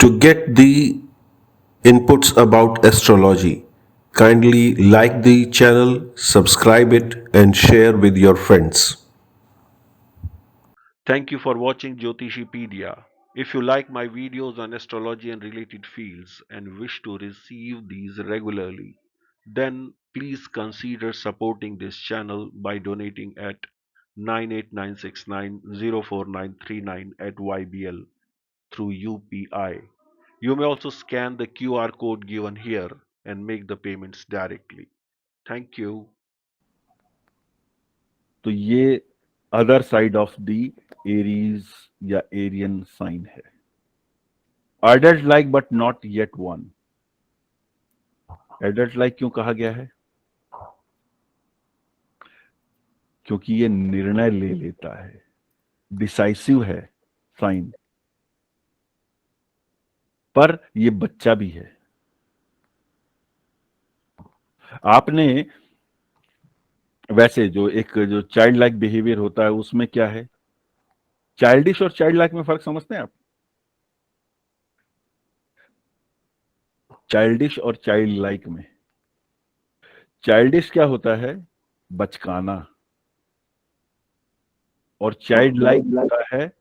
To get the inputs about astrology, kindly like the channel, subscribe it, and share with your friends. Thank you for watching Jyotishipedia. If you like my videos on astrology and related fields and wish to receive these regularly, then please consider supporting this channel by donating at 989690439 at YBL through UPI. You may also scan the QR code given here and make the payments directly. Thank you. तो ये other side of the Aries या Ariane sign है. Adult like but not yet one. Adult like क्यों कहा गया है? क्योंकि ये निर्णय ले लेता है, डिसाइसिव है साइन, पर ये बच्चा भी है. आपने वैसे जो चाइल्ड लाइक बिहेवियर होता है उसमें क्या है? चाइल्डिश और चाइल्ड लाइक में फर्क समझते हैं आप? चाइल्डिश और चाइल्ड लाइक में, चाइल्डिश क्या होता है? बचकाना. और चाइल्ड लाइक होता है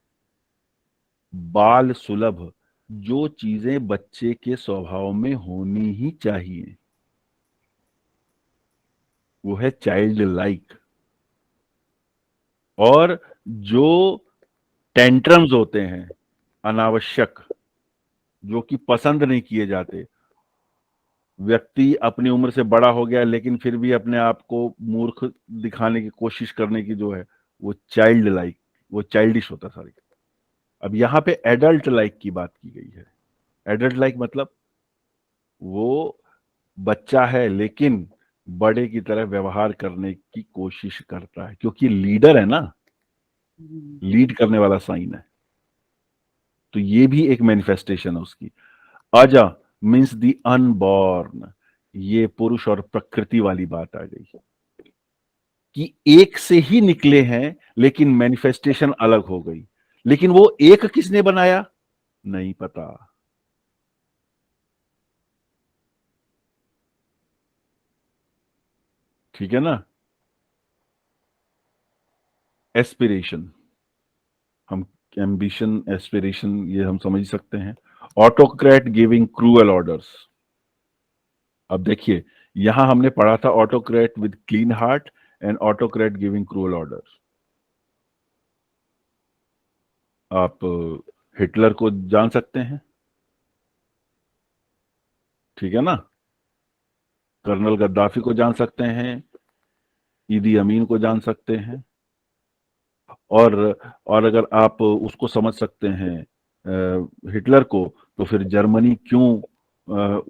बाल सुलभ, जो चीजें बच्चे के स्वभाव में होनी ही चाहिए, वो है चाइल्ड लाइक. और जो टेंट्रम्स होते हैं अनावश्यक, जो कि पसंद नहीं किए जाते, व्यक्ति अपनी उम्र से बड़ा हो गया लेकिन फिर भी अपने आप को मूर्ख दिखाने की कोशिश करने की जो है, वो चाइल्ड लाइक, वो चाइल्डिश होता है. सॉरी. अब यहां पे एडल्ट लाइक की बात की गई है. एडल्ट लाइक मतलब वो बच्चा है लेकिन बड़े की तरह व्यवहार करने की कोशिश करता है, क्योंकि लीडर है ना, लीड करने वाला साइन है. तो ये भी एक मैनिफेस्टेशन है उसकी. अजा मीन्स द अनबॉर्न. ये पुरुष और प्रकृति वाली बात आ गई कि एक से ही निकले हैं लेकिन मैनिफेस्टेशन अलग हो गई. लेकिन वो एक किसने बनाया नहीं पता. ठीक है ना. एस्पिरेशन, हम एम्बिशन एस्पिरेशन ये हम समझ सकते हैं. Autocrat giving cruel orders. अब देखिए, यहां हमने पढ़ा था autocrat with clean heart and autocrat giving cruel orders. आप हिटलर को जान सकते हैं, ठीक है ना. कर्नल गद्दाफी को जान सकते हैं, ईदी अमीन को जान सकते हैं. और अगर आप उसको समझ सकते हैं हिटलर को, तो फिर जर्मनी क्यों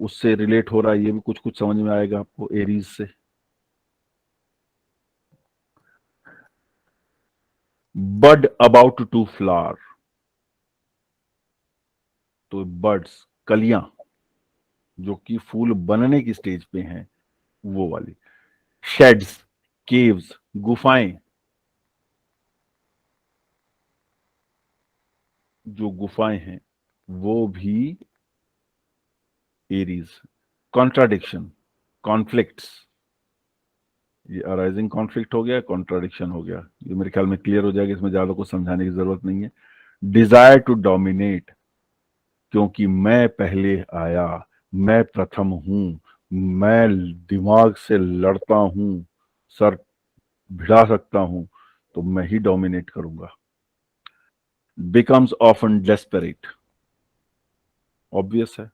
उससे रिलेट हो रहा है, ये भी कुछ कुछ समझ में आएगा आपको एरीज से. बड अबाउट टू फ्लावर. तो बर्ड्स, कलियां जो कि फूल बनने की स्टेज पे हैं, वो वाली. शेड्स, केव्स, गुफाएं, जो गुफाएं हैं वो भी एरीज. कॉन्ट्राडिक्शन, कॉन्फ्लिक्ट्स, ये अराइजिंग कॉन्फ्लिक्ट हो गया, कॉन्ट्राडिक्शन हो गया. ये मेरे ख्याल में क्लियर हो जाएगा, इसमें ज्यादा कुछ समझाने की जरूरत नहीं है. डिजायर टू डोमिनेट, क्योंकि मैं पहले आया, मैं प्रथम हूं, मैं दिमाग से लड़ता हूं, सर भिड़ा सकता हूं, तो मैं ही डोमिनेट करूंगा. बिकम्स ऑफन डेस्परेट, ऑब्वियस है.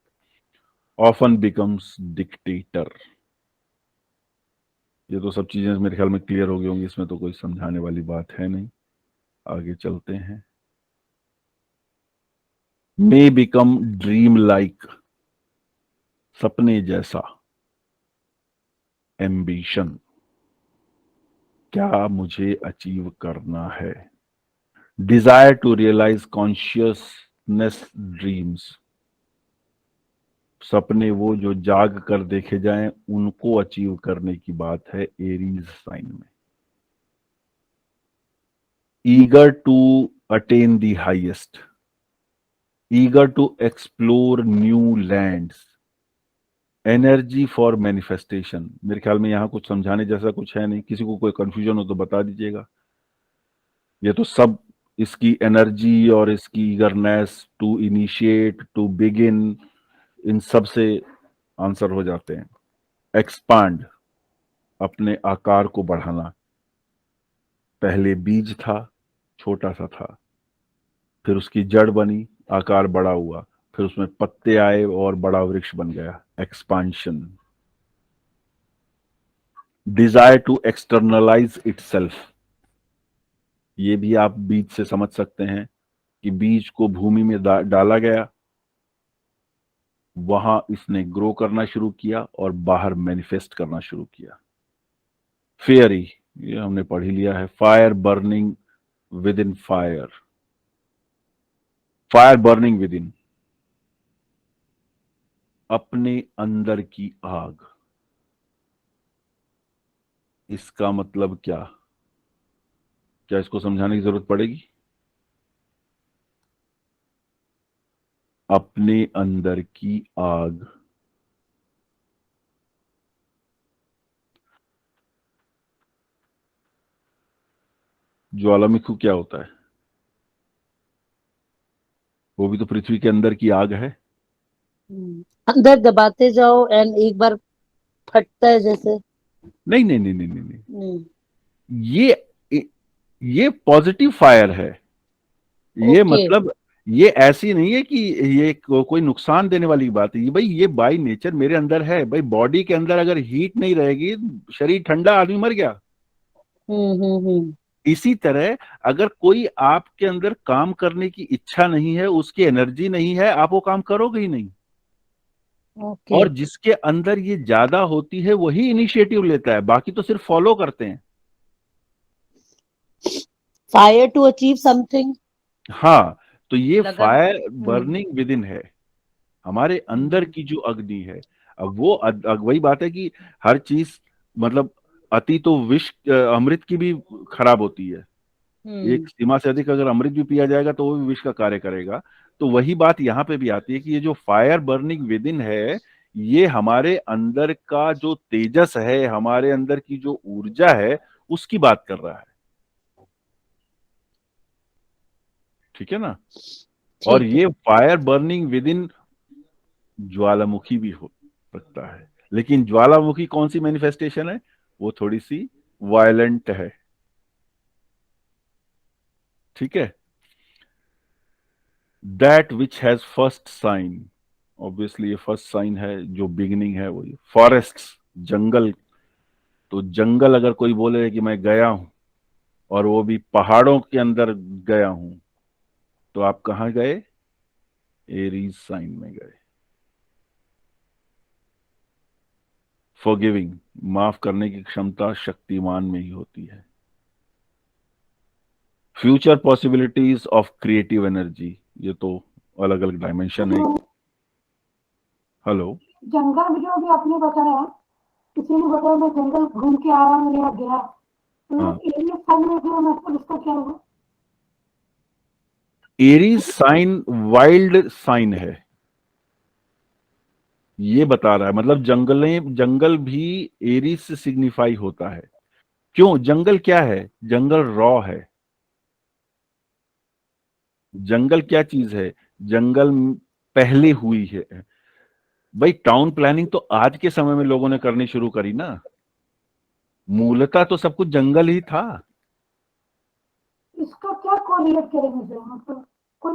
Often becomes dictator. ये तो सब चीजें मेरे ख्याल में क्लियर हो गई होंगी, इसमें तो कोई समझाने वाली बात है नहीं. आगे चलते हैं. मे बिकम ड्रीम लाइक, सपने जैसा. एम्बिशन, क्या मुझे अचीव करना है. Desire to realise consciousness dreams, सपने वो जो जाग कर देखे जाएं, उनको अचीव करने की बात है एरीज साइन में. Eager to attain the highest, eager to explore new lands, energy for manifestation. मेरे ख्याल में यहाँ कुछ समझाने जैसा कुछ है नहीं, किसी को कोई कंफ्यूजन हो तो बता दीजिएगा। ये तो सब इसकी एनर्जी और इसकी eagerness to initiate to begin, इन सब से आंसर हो जाते हैं। एक्सपांड, अपने आकार को बढ़ाना। पहले बीज था, छोटा सा था, फिर उसकी जड़ बनी, आकार बड़ा हुआ, फिर उसमें पत्ते आए और बड़ा वृक्ष बन गया, expansion. Desire to externalise itself, ये भी आप बीज से समझ सकते हैं कि बीज को भूमि में डाला गया, वहां इसने ग्रो करना शुरू किया और बाहर मैनिफेस्ट करना शुरू किया। फेयरी, ये हमने पढ़ ही लिया है, fire burning with in fire, fire burning with in, अपने अंदर की आग। इसका मतलब क्या, क्या इसको समझाने की जरूरत पड़ेगी? अपने अंदर की आग। ज्वालामुखी क्या होता है? वो भी तो पृथ्वी के अंदर की आग है। अंदर दबाते जाओ एंड एक बार फटता है जैसे। नहीं नहीं नहीं नहीं नहीं, नहीं। ये पॉजिटिव फायर है। ये मतलब ये ऐसी नहीं है कि ये कोई नुकसान देने वाली बात है। ये भाई, ये बाय नेचर मेरे अंदर है भाई। बॉडी के अंदर अगर हीट नहीं रहेगी, शरीर ठंडा, आदमी मर गया। इसी तरह अगर कोई आपके अंदर काम करने की इच्छा नहीं है, उसकी एनर्जी नहीं है, आप वो काम करोगे ही नहीं। और जिसके अंदर ये ज्यादा होती है वही इनिशिएटिव लेता है, बाकी तो सिर्फ फॉलो करते हैं। Fire to achieve something. हाँ, तो ये फायर बर्निंग विद इन है, हमारे अंदर की जो अग्नि है। अब वो वही बात है कि हर चीज मतलब अति तो विष अमृत की भी खराब होती है। एक सीमा से अधिक अगर अमृत भी पिया जाएगा तो वो भी विष का कार्य करेगा। तो वही बात यहाँ पे भी आती है कि ये जो फायर बर्निंग विद इन है, ये हमारे अंदर का जो तेजस है, हमारे अंदर की जो ऊर्जा है, उसकी बात कर रहा है। ठीक है ना? और ये फायर बर्निंग विद इन ज्वालामुखी भी हो सकता है, लेकिन ज्वालामुखी कौन सी मैनिफेस्टेशन है? वो थोड़ी सी वायलेंट है। ठीक है? That which has first sign, obviously ये फर्स्ट साइन है, जो बिगिनिंग है वही। फॉरेस्ट्स, जंगल। तो जंगल अगर कोई बोले कि मैं गया हूं, और वो भी पहाड़ों के अंदर गया हूं, तो आप कहां गए? एरीज साइन में गए। फॉरगिविंग, माफ करने की क्षमता शक्तिमान में ही होती है। Future possibilities of creative energy, ये तो अलग अलग डायमेंशन है। हेलो, जंगल में जो भी आपने बताया, किसी ने बताया मैं जंगल घूम के आ रहा हूँ या गया, तो एरियस साइन में जो मतलब इसका क्या होगा? एरीज साइन वाइल्ड साइन है, ये बता रहा है। मतलब जंगल भी एरीज से सिग्निफाई होता है। क्यों? जंगल क्या है? जंगल रॉ है। जंगल क्या चीज है? जंगल पहले हुई है भाई। टाउन प्लानिंग तो आज के समय में लोगों ने करनी शुरू करी ना, मूलतः तो सब कुछ जंगल ही था। इसका क्या कोरिलेट करेंगे सर? मतलब कोई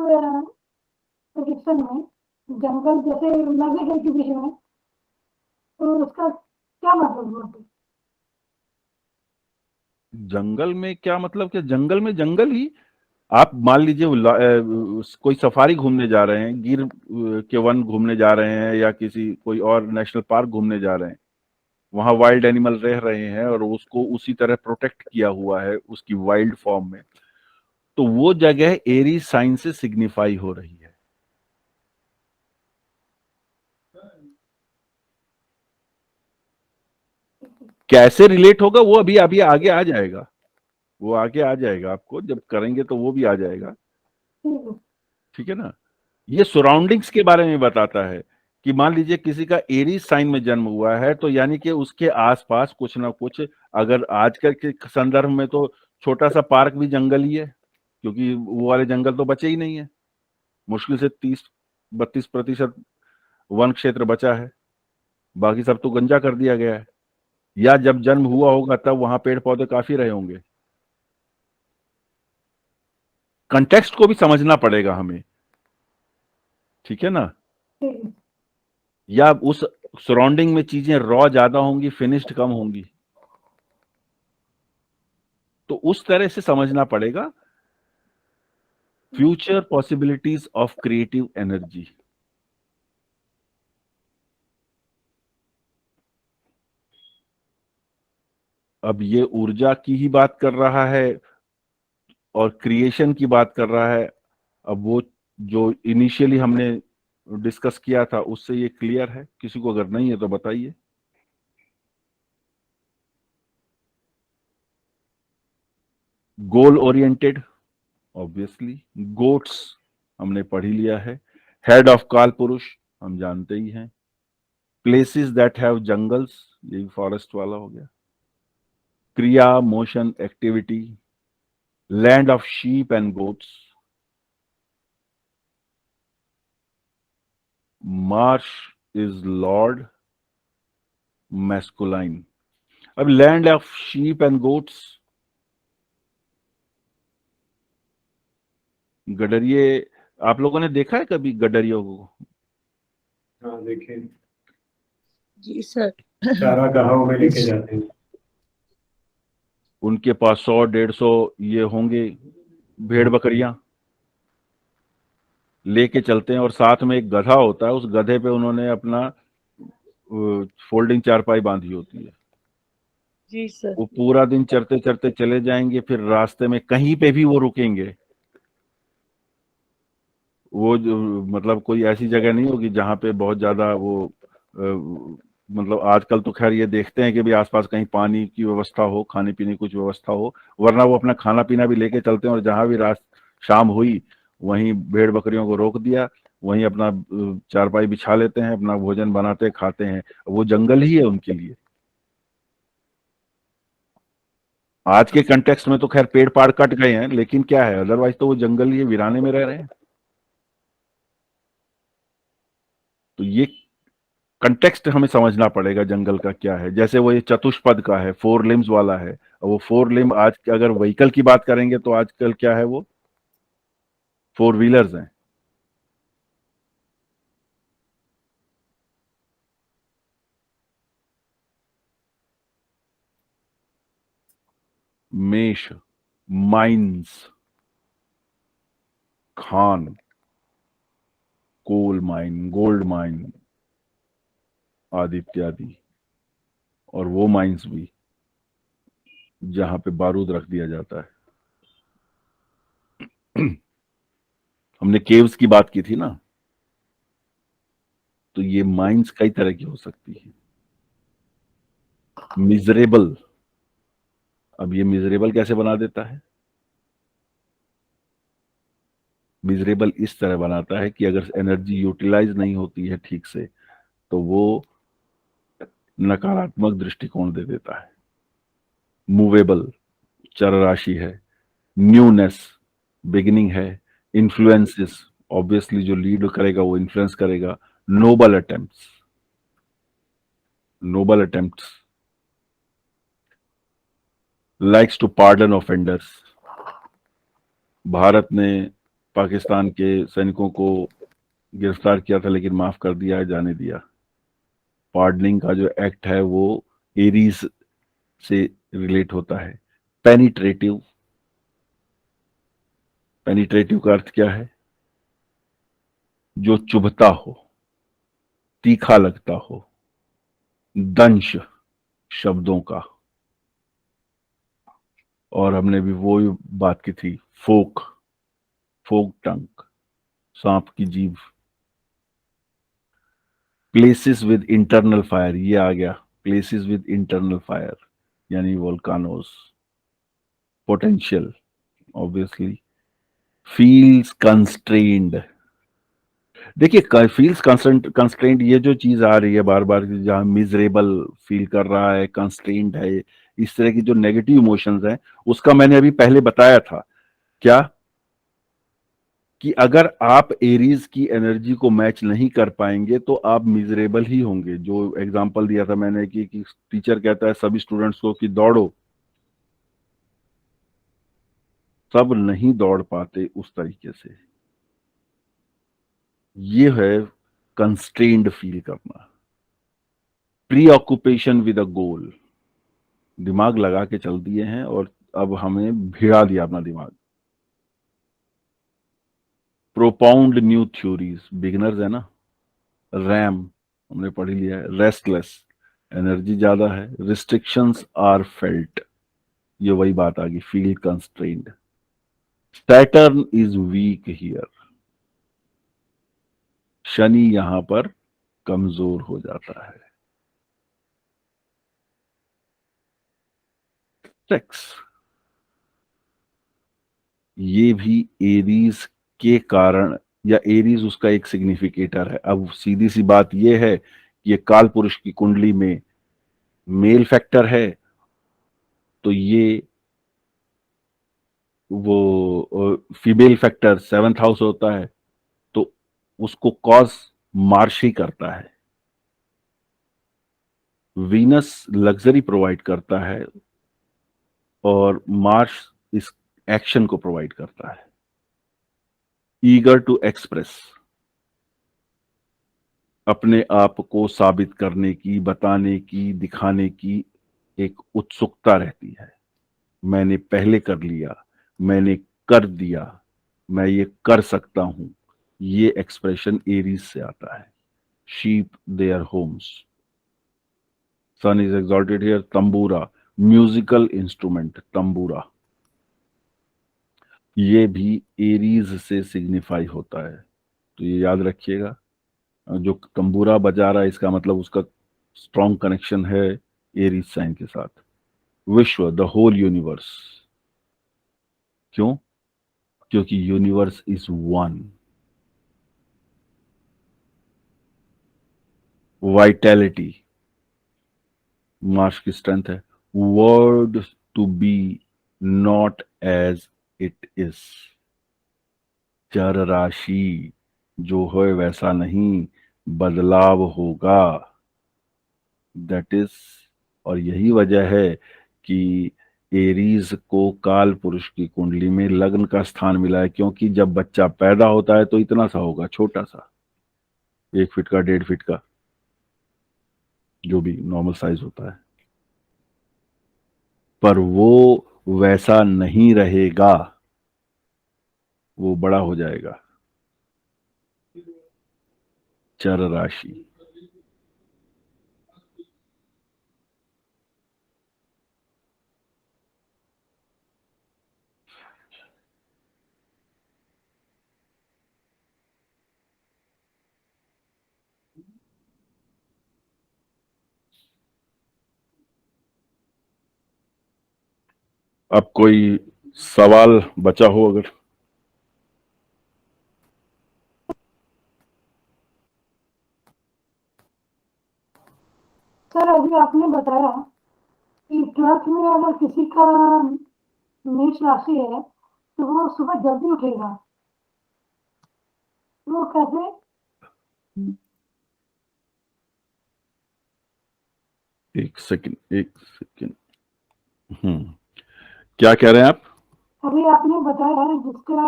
प्रेडिक्शन में जंगल जैसे लगेगा कि बीच में, तो उसका क्या मतलब होता है? जंगल में क्या मतलब? क्या जंगल में जंगल ही। आप मान लीजिए कोई सफारी घूमने जा रहे हैं, गिर के वन घूमने जा रहे हैं, या किसी कोई और नेशनल पार्क घूमने जा रहे हैं, वहां वाइल्ड एनिमल रह रहे हैं और उसको उसी तरह प्रोटेक्ट किया हुआ है उसकी वाइल्ड फॉर्म में, तो वो जगह एरी साइन से सिग्निफाई हो रही है। कैसे रिलेट होगा वो अभी अभी आगे आ जाएगा, वो आगे आ जाएगा। आपको जब करेंगे तो वो भी आ जाएगा। ठीक है ना? ये सराउंडिंग्स के बारे में बताता है कि मान लीजिए किसी का एरीज साइन में जन्म हुआ है तो यानी कि उसके आसपास कुछ ना कुछ, अगर आजकल के संदर्भ में तो छोटा सा पार्क भी जंगल ही है, क्योंकि वो वाले जंगल तो बचे ही नहीं है। मुश्किल से 30-32% वन क्षेत्र बचा है, बाकी सब तो गंजा कर दिया गया है। या जब जन्म हुआ होगा तब वहां पेड़ पौधे काफी रहे होंगे। कंटेक्स्ट को भी समझना पड़ेगा हमें, ठीक है ना। ठीक है। या उस सराउंडिंग में चीजें रॉ ज्यादा होंगी, फिनिश्ड कम होंगी, तो उस तरह से समझना पड़ेगा। Future possibilities of creative energy. अब ये ऊर्जा की ही बात कर रहा है और क्रिएशन की बात कर रहा है। अब वो जो इनिशियली हमने डिस्कस किया था उससे ये क्लियर है? किसी को अगर नहीं है तो बताइए। Goal oriented, obviously. गोट्स हमने पढ़ ही लिया है। हेड ऑफ काल पुरुष हम जानते ही हैं। प्लेसेस दैट हैव जंगल्स, ये फॉरेस्ट वाला हो गया। क्रिया, motion, activity. Land of sheep and goats. Marsh is lord, masculine. अब land of sheep and goats, गडरिये, आप लोगों ने देखा है कभी गडरियों को? हाँ देखिए, जी सर। चारा गाहों में लेके जाते हैं। उनके पास 100-150 ये होंगे भेड़ बकरियां लेके चलते हैं, और साथ में एक गधा होता है। उस गधे पे उन्होंने अपना फोल्डिंग चारपाई बांधी होती है। जी सर। वो पूरा दिन चरते चरते चले जाएंगे, फिर रास्ते में कहीं पे भी वो रुकेंगे। वो जो मतलब कोई ऐसी जगह नहीं होगी जहां पे बहुत ज्यादा वो मतलब आजकल तो खैर ये देखते हैं कि भी आसपास कहीं पानी की व्यवस्था हो, खाने पीने की कुछ व्यवस्था हो, वरना वो अपना खाना पीना भी लेके चलते हैं। और जहां भी रात शाम हुई वहीं भेड़ बकरियों को रोक दिया, वहीं अपना चारपाई बिछा लेते हैं, अपना भोजन बनाते खाते हैं। वो जंगल ही है उनके लिए। आज के कंटेक्स्ट में तो खैर पेड़ पाड़ कट गए हैं, लेकिन क्या है, अदरवाइज तो वो जंगल ही है, वीराने में रह रहे हैं। तो ये कंटेक्स्ट हमें समझना पड़ेगा जंगल का क्या है। जैसे वो ये चतुष्पद का है, 4 लिम्स वाला है। और वो 4 लिम्ब आज अगर व्हीकल की बात करेंगे तो आजकल क्या है, वो 4 व्हीलर्स हैं। मेष, माइंस, खान, कोल माइन, गोल्ड माइन आदि इत्यादि। और वो माइंस भी जहां पे बारूद रख दिया जाता है। हमने केव्स की बात की थी ना, तो ये माइंस कई तरह की हो सकती है। मिजरेबल, अब ये मिजरेबल कैसे बना देता है? मिजरेबल इस तरह बनाता है कि अगर एनर्जी यूटिलाइज नहीं होती है ठीक से तो वो नकारात्मक दृष्टिकोण दे देता है। मूवेबल, चर राशि है। न्यूनेस, बिगिनिंग है। इन्फ्लुएंसेस, ऑब्वियसली जो लीड करेगा वो इन्फ्लुएंस करेगा। Noble attempts, noble attempts. Likes to pardon offenders, Bharat ने पाकिस्तान के सैनिकों को गिरफ्तार किया था लेकिन माफ कर दिया है, जाने दिया। पार्डनिंग का जो एक्ट है वो एरीज से रिलेट होता है। पेनिट्रेटिव, पेनिट्रेटिव का अर्थ क्या है? जो चुभता हो, तीखा लगता हो। दंश, शब्दों का। और हमने भी वो बात की थी, फोक, फोक टंग, सांप की जीभ। प्लेसेस विद इंटरनल फायर, ये आ गया, प्लेसेस विद इंटरनल फायर यानी volcanoes. Potential, obviously. Feels constrained, देखिए फील्स कंस्ट्रेंट ये जो चीज आ रही है बार बार, जहाँ मिजरेबल फील कर रहा है, कंस्ट्रेंट है, इस तरह की जो नेगेटिव इमोशंस हैं, उसका मैंने अभी पहले बताया था क्या, कि अगर आप एरीज की एनर्जी को मैच नहीं कर पाएंगे तो आप मिजरेबल ही होंगे। जो एग्जांपल दिया था मैंने कि टीचर कहता है सभी स्टूडेंट्स को कि दौड़ो, सब नहीं दौड़ पाते उस तरीके से। ये है कंस्ट्रेंड फील करना। प्री ऑक्यूपेशन विद अ गोल, दिमाग लगा के चल दिए हैं और अब हमें भिड़ा दिया अपना दिमाग। प्रोपाउंड न्यू थ्योरीज, बिगिनर्स है ना, रैम हमने पढ़ ही लिया है, रेस्टलेस, एनर्जी ज्यादा है, रिस्ट्रिक्शंस आर फेल्ट, ये वही बात आ गई, feel constrained. Saturn is weak here, Shani यहां पर कमजोर हो जाता है। सेक्स, ये भी एरीज के कारण, या एरीज उसका एक सिग्निफिकेटर है। अब सीधी सी बात यह है कि ये काल पुरुष की कुंडली में मेल फैक्टर है, तो ये वो फीमेल फैक्टर 7th हाउस होता है, तो उसको कॉज मार्श ही करता है। वीनस लग्जरी प्रोवाइड करता है और मार्स इस एक्शन को प्रोवाइड करता है। ईगर टू एक्सप्रेस, अपने आप को साबित करने की, बताने की, दिखाने की एक उत्सुकता रहती है। मैंने पहले कर लिया, मैंने कर दिया, मैं ये कर सकता हूं, ये एक्सप्रेशन एरीज से आता है। Sheep their homes, sun is exalted here. Tambura, musical instrument tambura, ये भी एरीज से सिग्निफाई होता है, तो ये याद रखिएगा। जो तंबूरा बजा रहा है इसका मतलब उसका स्ट्रॉन्ग कनेक्शन है एरीज साइन के साथ। विश्व, द होल यूनिवर्स, क्यों? क्योंकि universe is one. Vitality, Mars की स्ट्रेंथ है। Word to be not as it is, चर राशि, जो है वैसा नहीं, बदलाव होगा। दैट इज, और यही वजह है कि एरीज को काल पुरुष की कुंडली में लग्न का स्थान मिला है, क्योंकि जब बच्चा पैदा होता है तो इतना सा होगा, छोटा सा, 1 फीट का, 1.5 फीट का, जो भी नॉर्मल साइज होता है, पर वो वैसा नहीं रहेगा, वो बड़ा हो जाएगा। चर राशि, अब कोई सवाल बचा हो अगर? सर अभी आपने बताया कि 12th में अगर किसी का मेष राशि है तो वो सुबह जल्दी उठेगा, वो कैसे? एक सेकंड, एक सेकंड। क्या कह रहे हैं आप? अभी आपने बताया जिसका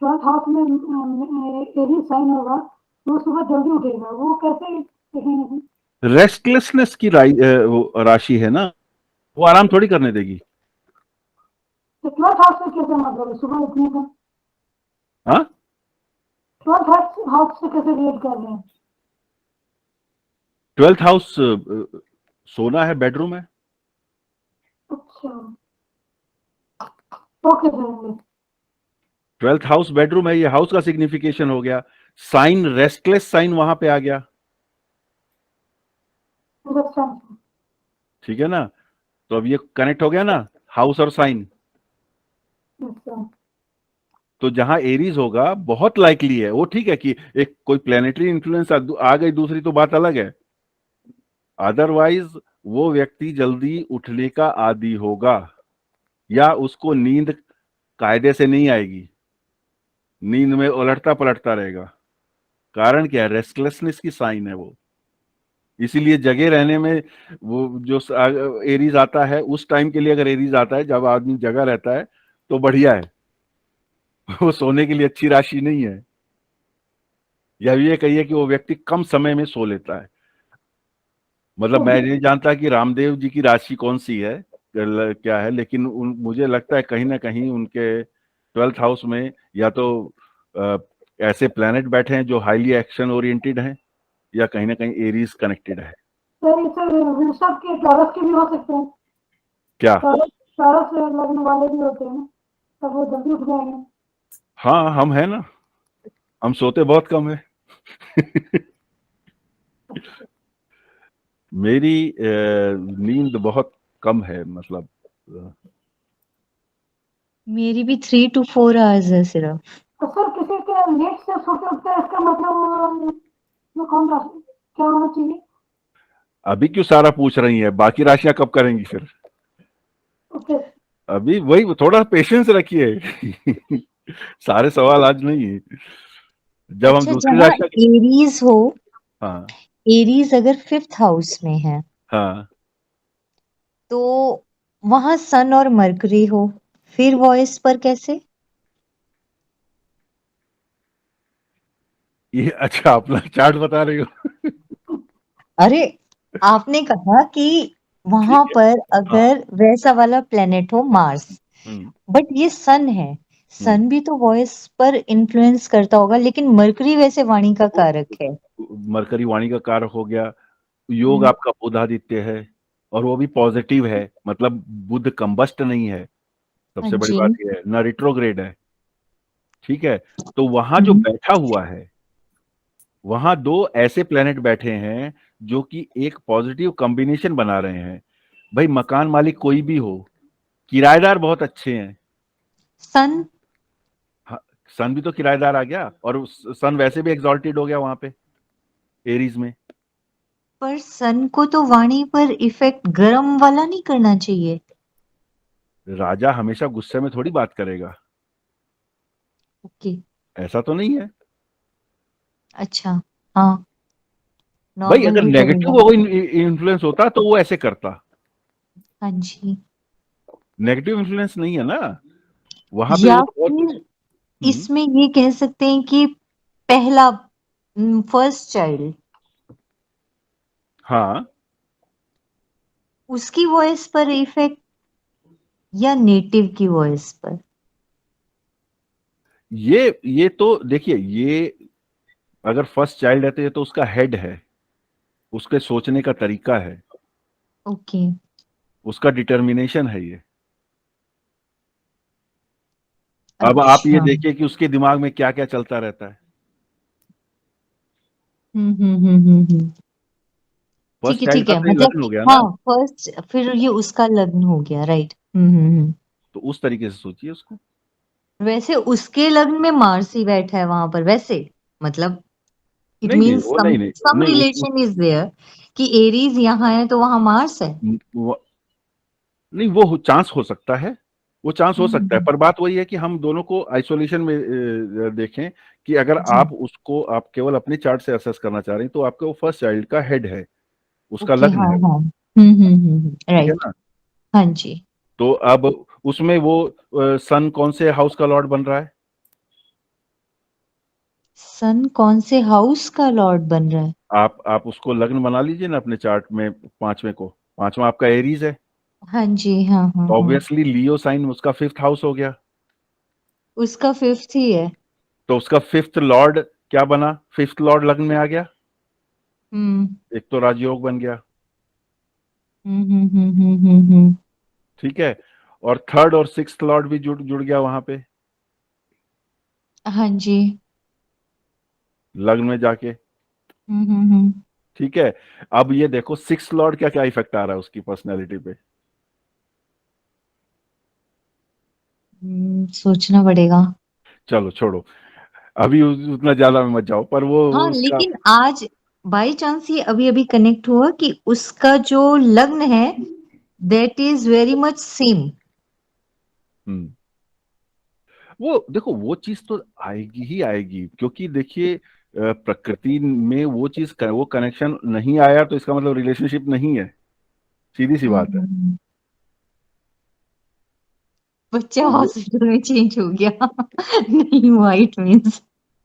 12th हाउस में एरी साइन होगा वो सुबह जल्दी उठेगा, वो कैसे देखेंगे? रेस्टलेसनेस की वो राशि है ना, वो आराम थोड़ी करने देगी। तो 12th हाउस से कैसे मतलब है सुबह उठने का? हाँ, 12th हाउस से कैसे रिलेट कर रहे हैं? 12th हाउस सोना है, बेडरूम है। अच्छा, okay sir. 12th house bedroom है, ये हाउस का सिग्निफिकेशन हो गया। साइन, रेस्टलेस साइन वहां पे आ गया, ठीक है ना? तो अब ये कनेक्ट हो गया ना, हाउस और साइन। अच्छा, तो जहां एरीज होगा बहुत लाइकली है, वो ठीक है कि एक कोई प्लेनेटरी इन्फ्लुएंस आ गई दूसरी तो बात अलग है, अदरवाइज वो व्यक्ति जल्दी उठने का आदी होगा या उसको नींद कायदे से नहीं आएगी, नींद में उलटता पलटता रहेगा। कारण क्या है? रेस्टलेसनेस की साइन है वो। इसीलिए जगे रहने में वो जो एरीज आता है उस टाइम के लिए, अगर एरीज आता है जब आदमी जगा रहता है तो बढ़िया है वो सोने के लिए अच्छी राशि नहीं है। या ये कहिए कि वो व्यक्ति कम समय में सो लेता है। मतलब मैं नहीं जानता कि रामदेव जी की राशि कौन सी है, क्या है, लेकिन मुझे लगता है कहीं ना कहीं उनके 12th हाउस में या तो अ, ऐसे प्लैनेट बैठे हैं जो हाईली एक्शन ओरिएंटेड हैं, या कहीं ना कहीं एरीज कनेक्टेड है। सर इससे वृषभ के टॉरस के भी हो सकते हैं, क्या? टॉरस लगने वाले भी होते हैं, तब वो जल्दी उठ जाएंगे। हाँ, हम है ना, हम सोते बहुत कम है मेरी नींद बहुत कम है, मतलब मेरी भी 3 to 4 आवर्स है सिर्फ। तो सर किसी के लेट से सोते उठते हैं, इसका मतलब वो कौन राशि क्या होना चाहिए? अभी क्यों सारा पूछ रही है, बाकी राशियां कब करेंगी फिर? ओके। अभी वही थोड़ा पेशेंस रखिए सारे सवाल आज नहीं है, जब हम अच्छा, दूसरी जहाँ राशियां। एरीज हो, हाँ एरीज अगर 5th हाउस में है हाँ, तो वहां सन और मरकरी हो, फिर वॉइस पर कैसे? ये अच्छा अपना चार्ट बता रही हो अरे, आपने कहा कि वहां ठीक है। पर हाँ। अगर वैसा वाला प्लेनेट हो मार्स, हम्म बट ये सन है, हम्म। सन भी तो वॉइस पर इन्फ्लुएंस करता होगा, लेकिन मरकरी वैसे वाणी का कारक है। मरकरी वाणी का कारक हो गया, योग हम्म, आपका बुधादित्य है, और वो भी पॉजिटिव है, मतलब बुध कंबस्ट नहीं है, हाँ सबसे बड़ी जी। बात ये है, ना रिट्रोग्रेड है। ठीक है, तो वहां जो हम्म, बैठा हुआ है, वहां दो ऐसे प्लेनेट बैठे हैं जो कि एक पॉजिटिव कॉम्बिनेशन बना रहे हैं। भाई मकान मालिक कोई भी हो, किराएदार बहुत अच्छे हैं। सन। हाँ, सन भी तो किराएदार आ गया, और सन वैसे भी एग्जॉल्टेड हो गया वहां पे एरीज में। पर सन को तो वाणी पर इफेक्ट गरम वाला नहीं करना चाहिए। राजा हमेशा गुस्से में थोड़ी बात करेगा, ओके। ऐसा तो नहीं है। अच्छा। हाँ, भाई नॉर्मल अगर भी नेगेटिव करेगा। वो इन्फ्लुएंस होता तो वो ऐसे करता, हाँ जी। नेगेटिव इन्फ्लुएंस नहीं है ना वहां पे, वो या तो बहुत। फिर हम्म, इसमें ये कह सकते हैं कि पहला, फर्स्ट चाइल्ड, हाँ, उसकी वॉइस पर इफेक्ट या नेटिव की वॉइस पर? ये तो देखिए, ये अगर फर्स्ट चाइल्ड है तो ये तो उसका हेड है, उसके सोचने का तरीका है, ओके। उसका डिटर्मिनेशन है ये। अब आप ये अच्छा। देखिए कि उसके दिमाग में क्या क्या चलता रहता है। ठीक फर्स्ट है, चाइल्ड ठीक का है, तो ये मतलब लग्न हो गया हाँ, ना, फर्स्ट फिर ये उसका लग्न हो गया, राइट। तो उस तरीके से सोचिए उसको। वैसे उसके लग्न में मार्स ही बैठा है वहां पर वैसे, मतलब इट नहीं नहीं, मीन्स वो सम नहीं नहीं सम नहीं, रिलेशन इज देयर कि एरीज यहाँ है तो वहां मार्स है। नहीं, वो चांस हो सकता है, वो चांस हो सकता है, हम्म, पर बात वही है कि हम दोनों को आइसोलेशन में देखें, कि अगर जी। आप केवल अपने चार्ट से असेस करना चाह रहे हैं तो आपके वो फर्स्ट चाइल्ड का हेड है, उसका ओके, लग्न हाँ है वो। हाँ, ठीक है राइट। ना? हाँ जी। तो अब उसमें वो सन कौन से हाउस का लॉर्ड बन रहा है? सन कौन से हाउस का लॉर्ड बन रहा है? आप उसको लग्न बना लीजिए ना अपने चार्ट में, पांचवें को, पांचवा आपका एरीज है, हाँ जी, हाँ हाँ तो हाँ। ऑब्वियसली लियो साइन उसका 5th हाउस हो गया, उसका 5th ही है। तो उसका 5th लॉर्ड क्या बना, 5th लॉर्ड लग्न में आ गया, हम्म एक तो राजयोग बन गया। हम्म। ठीक है, और 3rd और 6th लॉर्ड भी जुड़ जुड़ गया वहां पे हाँ जी। लग्न में जाके। हम्म। ठीक है, अब ये देखो 6th लॉर्ड क्या क्या इफेक्ट आ रहा है उसकी पर्सनैलिटी पे। सोचना पड़ेगा। चलो छोड़ो, अभी उतना ज्यादा में मत जाओ, पर वो हाँ, उसका लेकिन आज बाई चांस ये अभी अभी कनेक्ट हुआ कि उसका जो लग्न है that is very much same. Hmm, वो देखो वो चीज तो आएगी ही आएगी, क्योंकि देखिए प्रकृति में वो चीज वो कनेक्शन नहीं आया तो इसका मतलब रिलेशनशिप नहीं है, सीधी सी बात है। बच्चा वो हॉस्पिटल में चेंज हो गया नहीं हुआ इट मीन्स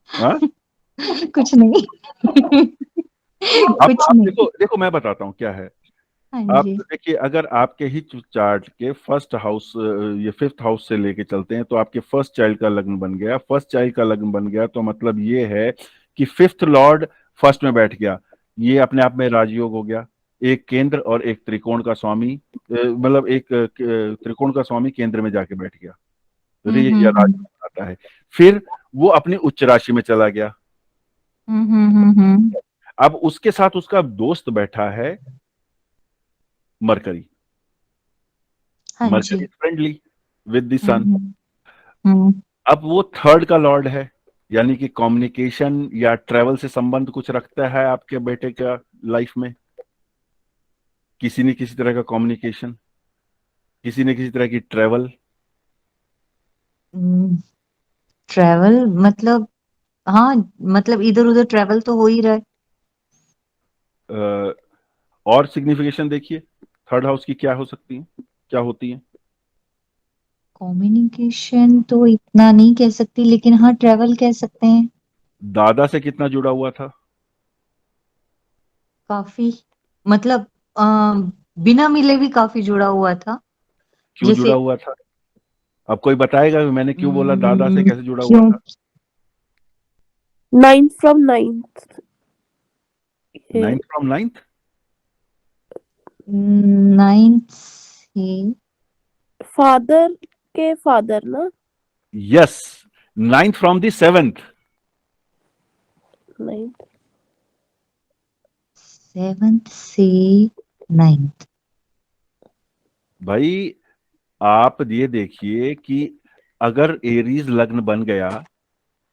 हाँ, कुछ नहीं आप कुछ आप नहीं। देखो देखो मैं बताता हूँ क्या है। हाँ आप जी। देखिए, अगर आपके ही चार्ट के फर्स्ट हाउस ये फिफ्थ हाउस से लेके चलते हैं, तो आपके फर्स्ट चाइल्ड का लग्न बन गया, फर्स्ट चाइल्ड का लग्न बन गया, तो मतलब ये है कि फिफ्थ लॉर्ड फर्स्ट में बैठ गया। ये अपने आप में राजयोग हो गया। एक केंद्र और एक त्रिकोण का स्वामी, मतलब एक त्रिकोण का स्वामी केंद्र में जाके बैठ गया, तो ये राजयोग आता है। फिर वो अपनी उच्च राशि में चला गया। हम्म। अब उसके साथ उसका दोस्त बैठा है मरकरी। हाँ Mercury ji. Is friendly with the sun. Hmm hmm अब वो थर्ड का लॉर्ड है, यानी कि कम्युनिकेशन या ट्रेवल से संबंध कुछ रखता है आपके बेटे का लाइफ में, किसी न किसी तरह का कम्युनिकेशन, किसी न किसी तरह की ट्रेवल। ट्रैवल मतलब हाँ, मतलब इधर उधर ट्रैवल तो हो ही रहा है। और सिग्निफिकेशन देखिए थर्ड हाउस की क्या हो सकती है, क्या होती है। कम्युनिकेशन तो इतना नहीं कह सकती, लेकिन हाँ ट्रैवल कह सकते हैं। दादा से कितना जुड़ा हुआ था। काफी, मतलब बिना मिले भी काफी जुड़ा हुआ था। क्यों जुड़ा जैसे हुआ था, अब कोई बताएगा कि मैंने क्यों बोला दादा से कैसे जुड़ा हुआ क्यों? था। 9th from 9th, ये 9th फ्रॉम 9th। नाइन्थ से फादर के फादर ना। Yes, 9th from the 7th। 9th। 7th से 9th। भाई आप ये देखिए कि अगर एरीज लग्न बन गया,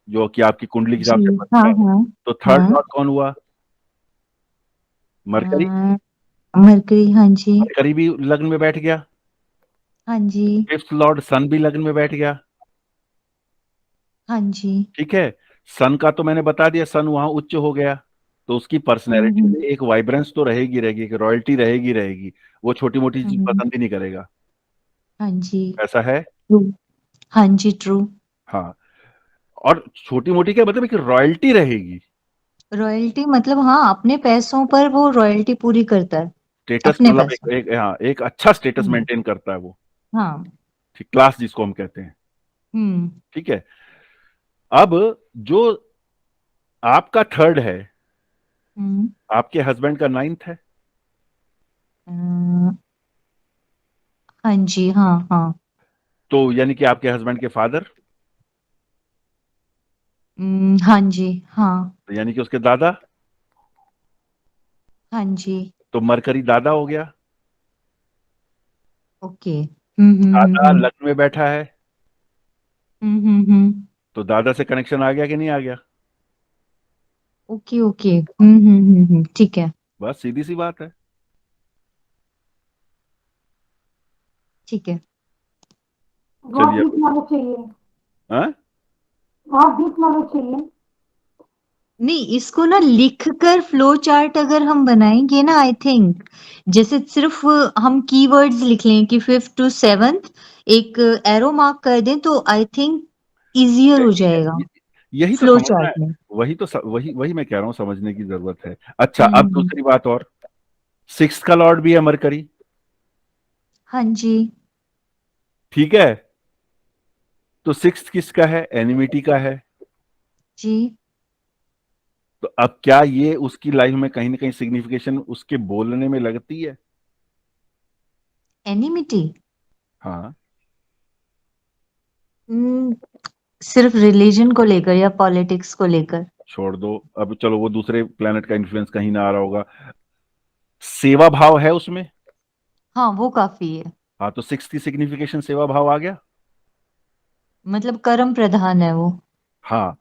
जो कि आपकी कुंडली के जी। हिसाब से हाँ बनता है, हाँ तो थर्ड हाँ। लॉर्ड कौन हुआ, मरकरी। मरकरी, हाँ जी। मरकरी भी लग्न में बैठ गया। हाँ जी। फिफ्थ लॉर्ड सन भी लग्न में बैठ गया। हाँ जी। ठीक है, सन का तो मैंने बता दिया, सन वहां उच्च हो गया, तो उसकी पर्सनैलिटी हम्म में एक वाइब्रेंस तो रहेगी रहेगी, एक रॉयल्टी रहेगी रहेगी। वो छोटी मोटी चीज हम्म, पसंद ही नहीं करेगा। हाँ जी। ऐसा है। ट्रू। हाँ जी ट्रू। हाँ, और छोटी मोटी क्या मतलब, एक रॉयल्टी रहेगी। रॉयल्टी मतलब हाँ, अपने पैसों पर वो रॉयल्टी पूरी करता है। स्टेटस अपने मतलब पैसों। हाँ, एक अच्छा स्टेटस हम्म, मेंटेन करता है वो। हाँ। ठीक, क्लास जिसको हम कहते हैं। हम्म ठीक है। अब जो आपका थर्ड है, हम्म आपके हस्बैंड का 9th है। अ, हाँ जी। हाँ हाँ। तो यानी कि आपके हस्बैंड के फादर, हाँ जी। हाँ। तो यानी कि उसके दादा, हाँ जी। तो मरकरी दादा हो गया। ओके। दादा लग्न में बैठा है, हम्म। तो दादा से कनेक्शन आ गया कि नहीं आ गया। Okay okay. ठीक है। बस सीधी सी बात है। ठीक है। बहुत चलिए डीप नॉलेज चाहिए। हाँ? बहुत डीप नॉलेज चाहिए। नहीं, इसको ना लिख कर फ्लो चार्ट अगर हम बनाएंगे ना, आई थिंक जैसे सिर्फ हम कीवर्ड्स लिख लें कि 5th to 7th, एक एरो मार्क कर दें, तो आई थिंक इजियर हो जाएगा यही तो फ्लो समझना चार्ट है। में। वही वही मैं कह रहा हूँ, समझने की जरूरत है। अच्छा, अब हम्म। दूसरी बात और, सिक्स का लॉर्ड भी है मरकरी। हाँ जी। ठीक है, तो सिक्स किसका है, एनिमिटी का है। जी। तो अब क्या ये उसकी लाइफ में कहीं ना कहीं सिग्निफिकेशन उसके बोलने में लगती है। एनिमिटी। हाँ, सिर्फ रिलीजन को लेकर या पॉलिटिक्स को लेकर? छोड़ दो, अब चलो वो दूसरे प्लेनेट का इन्फ्लुएंस कहीं ना आ रहा होगा। सेवा भाव है उसमें। हाँ वो काफी है। हाँ, तो सिक्स की सिग्निफिकेशन सेवा भाव आ गया। मतलब कर्म प्रधान है वो। हाँ,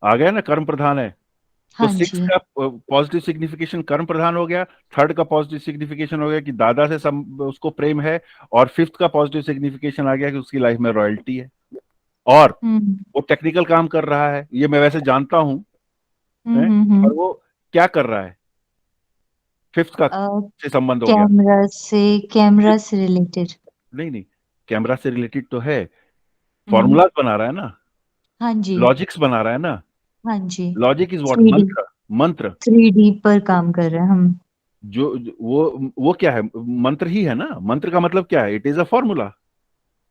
आ गया ना, कर्म प्रधान है। तो हाँ 6 जी। का पॉजिटिव सिग्निफिकेशन कर्म प्रधान हो गया, 3rd का पॉजिटिव सिग्निफिकेशन हो गया कि दादा से उसको प्रेम है, और 5th का पॉजिटिव सिग्निफिकेशन आ गया कि उसकी लाइफ में रॉयल्टी है, और हम्म वो टेक्निकल काम कर रहा है, ये मैं वैसे जानता हूं। हैं? और हम्म। वो क्या कर रहा है? 5th का से संबंध हो गया। कैमरा से रिलेटेड। नहीं नहीं, कैमरा से रिलेटेड तो है, हम्म। फॉर्मूलाज बना रहा है ना, हाँ जी। लॉजिक्स बना रहा है ना। हाँ जी। Logic is what? 3D। मंत्र। मंत्र 3D पर काम कर रहे हैं हम। वो क्या है? मंत्र ही है ना। मंत्र का मतलब क्या है? It is a formula.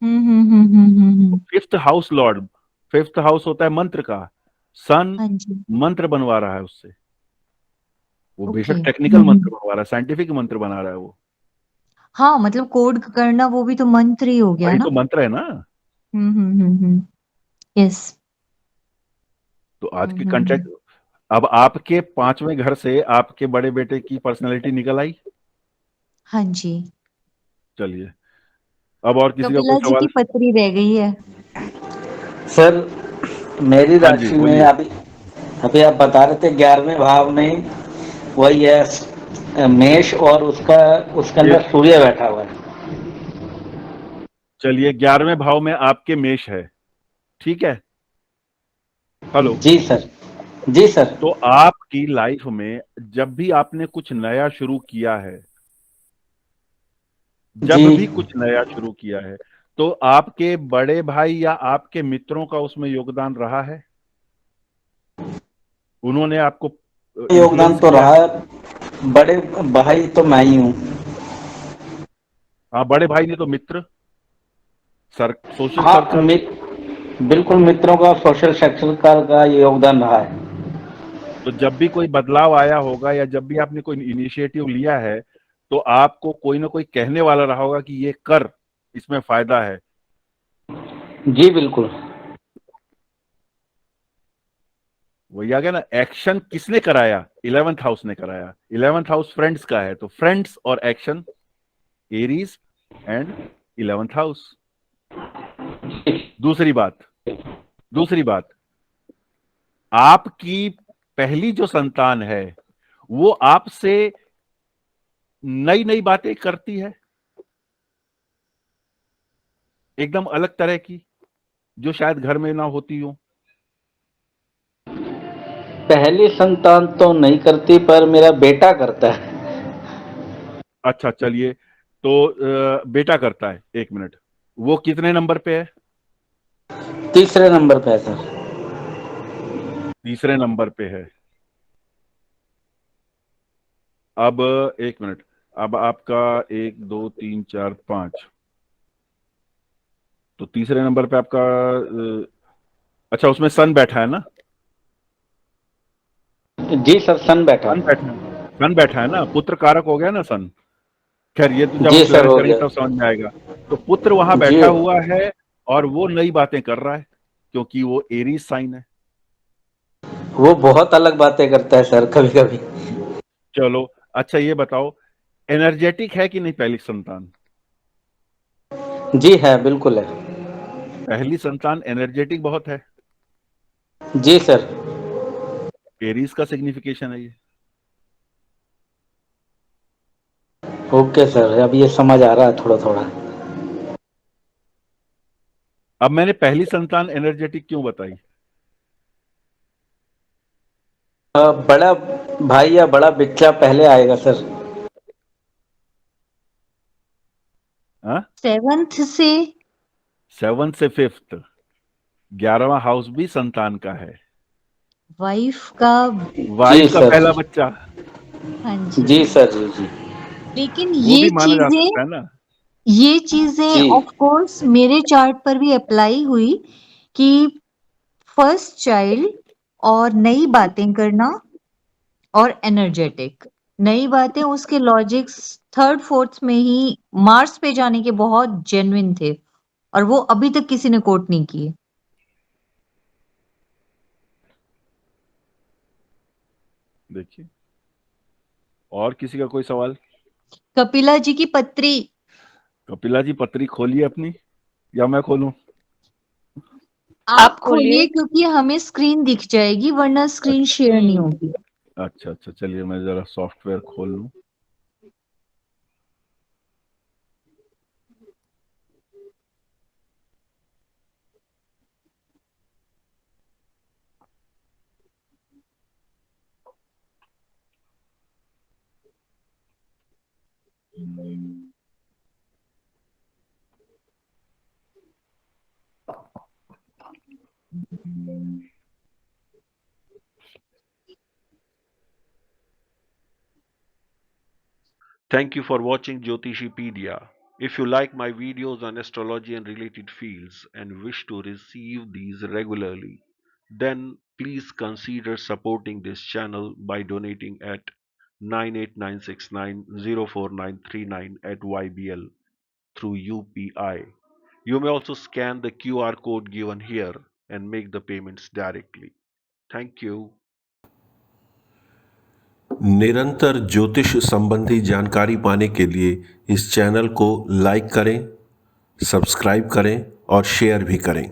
Hmm. 5th house Lord, 5th house होता है मंत्र का। सन हाँ जी। मंत्र बनवा रहा है उससे। वो ओके। बेशक टेक्निकल मंत्र बनवा रहा है, साइंटिफिक मंत्र बना रहा है वो। हाँ मतलब कोड करना वो भी तो मंत्र ही हो गया वही ना। तो मंत्र है ना। हम्म। यस। तो आज के कंटेक्ट, अब आपके 5वें घर से आपके बड़े बेटे की पर्सनैलिटी निकल आई। हाँ जी। चलिए, अब और किसी का कोई कपिला जी की सवाल? पत्री रह गई है। सर मेरी हाँ जी, राशि में बोलिए। अभी अभी आप बता रहे थे 11वें भाव में वही है मेष, और उसके ये अंदर सूर्य बैठा हुआ है। चलिए, 11वें भाव में आपके मेष है, ठीक है। हेलो। जी सर। जी सर। तो आपकी लाइफ में जब भी आपने कुछ नया शुरू किया है, जी। जब भी कुछ नया शुरू किया है, तो आपके बड़े भाई या आपके मित्रों का उसमें योगदान रहा है? उन्होंने आपको योगदान इन्फ्लुएंस तो किया रहा है? है, बड़े भाई तो मैं ही हूँ। हाँ, बड़े भाई ने तो मित्र, सोशल हाँ सर्कल। बिल्कुल, मित्रों का, सोशल सेक्टर का योगदान रहा है। तो जब भी कोई बदलाव आया होगा या जब भी आपने कोई इनिशिएटिव लिया है, तो आपको कोई ना कोई कहने वाला रहा होगा कि ये कर, इसमें फायदा है। जी बिल्कुल। वही आ गया ना, एक्शन किसने कराया? 11th हाउस ने कराया। 11th हाउस फ्रेंड्स का है, तो फ्रेंड्स और action, Aries and 11th house. दूसरी बात, दूसरी बात, आपकी पहली जो संतान है वो आपसे नई नई बातें करती है, एकदम अलग तरह की, जो शायद घर में ना होती हो। पहली संतान तो नहीं करती, पर मेरा बेटा करता है। अच्छा, चलिए, तो बेटा करता है। 1 मिनट, वो कितने नंबर पे है? तीसरे नंबर पे है सर। तीसरे नंबर पे है। अब 1 मिनट, अब आपका 1 2 3 4 5, तो तीसरे नंबर पे आपका अच्छा, उसमें सन बैठा है ना? जी सर, सन बैठा सन है। बैठा है, सन बैठा है ना, पुत्र कारक हो गया ना सन। खैर, ये तो जब हम जी सर, प्लान हो करेंगे गया। तब समझ में आएगा। तो पुत्र वहां जी, बैठा हुआ है, और वो नई बातें कर रहा है, क्योंकि वो एरीज साइन है। वो बहुत अलग बातें करता है सर कभी कभी। चलो, अच्छा ये बताओ, एनर्जेटिक है कि नहीं पहली संतान? जी है, बिल्कुल है। पहली संतान एनर्जेटिक बहुत है। जी सर। एरीज का सिग्निफिकेशन है ये। ओके सर, अब ये समझ आ रहा है थोड़ा थोड़ा। अब मैंने पहली संतान एनर्जेटिक क्यों बताई? बड़ा भाई या बड़ा बच्चा पहले आएगा सर। हाँ, 7th से। 7th से 5th, 11वां हाउस भी संतान का है। वाइफ का। जी वाइफ का सर। पहला बच्चा, हाँ जी। जी सर। जी जी। लेकिन वो भी माना जा सकता है ना। ये चीजें जी। ऑफ कोर्स मेरे चार्ट पर भी अप्लाई हुई कि फर्स्ट चाइल्ड और नई बातें करना और एनर्जेटिक। नई बातें उसके लॉजिक्स 3rd 4th में ही मार्स पे जाने के बहुत जेन्युइन थे, और वो अभी तक किसी ने कोट नहीं किए। देखिए, और किसी का कोई सवाल? कपिला जी की पत्री। कपिला जी, पत्री खोलिए अपनी, या मैं खोलूं? आप खोलिए क्योंकि हमें स्क्रीन दिख जाएगी वरना स्क्रीन शेयर नहीं होगी। अच्छा अच्छा, चलिए मैं जरा सॉफ्टवेयर खोल लूं। Thank you for watching Jyotishipedia. If you like my videos on astrology and related fields and wish to receive these regularly, then please consider supporting this channel by donating at 989690439 at YBL through UPI. You may also scan the QR code given here and make the payments directly. Thank you. निरंतर ज्योतिष संबंधी जानकारी पाने के लिए इस channel को like करें, सब्सक्राइब करें और शेयर भी करें।